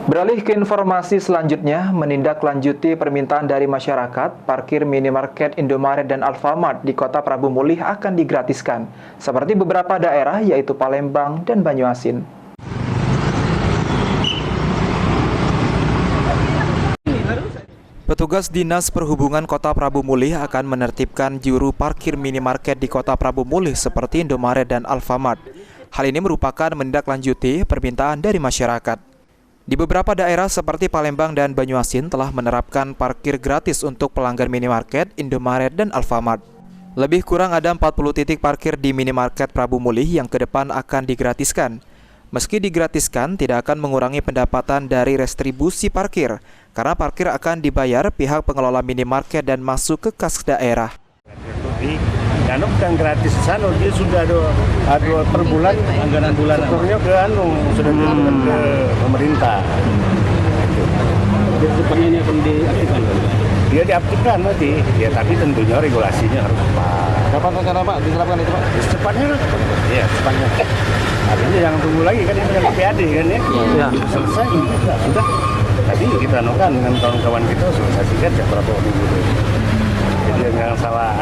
Beralih ke informasi selanjutnya, menindaklanjuti permintaan dari masyarakat, parkir minimarket Indomaret dan Alfamart di Kota Prabu Mulih akan digratiskan, seperti beberapa daerah yaitu Palembang dan Banyuasin. Petugas Dinas Perhubungan Kota Prabu Mulih akan menertibkan juru parkir minimarket di Kota Prabu Mulih seperti Indomaret dan Alfamart. Hal ini merupakan menindaklanjuti permintaan dari masyarakat. Di beberapa daerah seperti Palembang dan Banyuasin telah menerapkan parkir gratis untuk pelanggan minimarket, Indomaret, dan Alfamart. Lebih kurang ada 40 titik parkir di minimarket Prabu Mulih yang ke depan akan digratiskan. Meski digratiskan, tidak akan mengurangi pendapatan dari restribusi parkir, karena parkir akan dibayar pihak pengelola minimarket dan masuk ke kas daerah. Karena bukan gratis sana, dia sudah ada per bulan anggaran bulanan. Sebenarnya ke sudah dilakukan ke pemerintah. Jadi depannya ini akan diaktifkan. Dia diaktifkan nanti, ya tapi tentunya regulasinya harus tepat. Kapan rencana Pak diterapkan itu Pak? Secepatnya lah. Ya secepatnya. Artinya jangan tunggu lagi kan ini kan PAD kan ya. Ya. Selesai sudah. Tadi kita nokan dengan kawan-kawan kita sosialisasikan ya berapa minggu itu. Jadi jangan salah.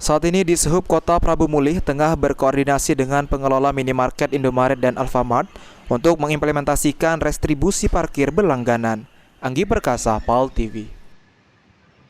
Saat ini di Sehub Kota Prabu Mulih tengah berkoordinasi dengan pengelola minimarket Indomaret dan Alfamart untuk mengimplementasikan restribusi parkir berlangganan. Anggi Perkasa, PAL TV.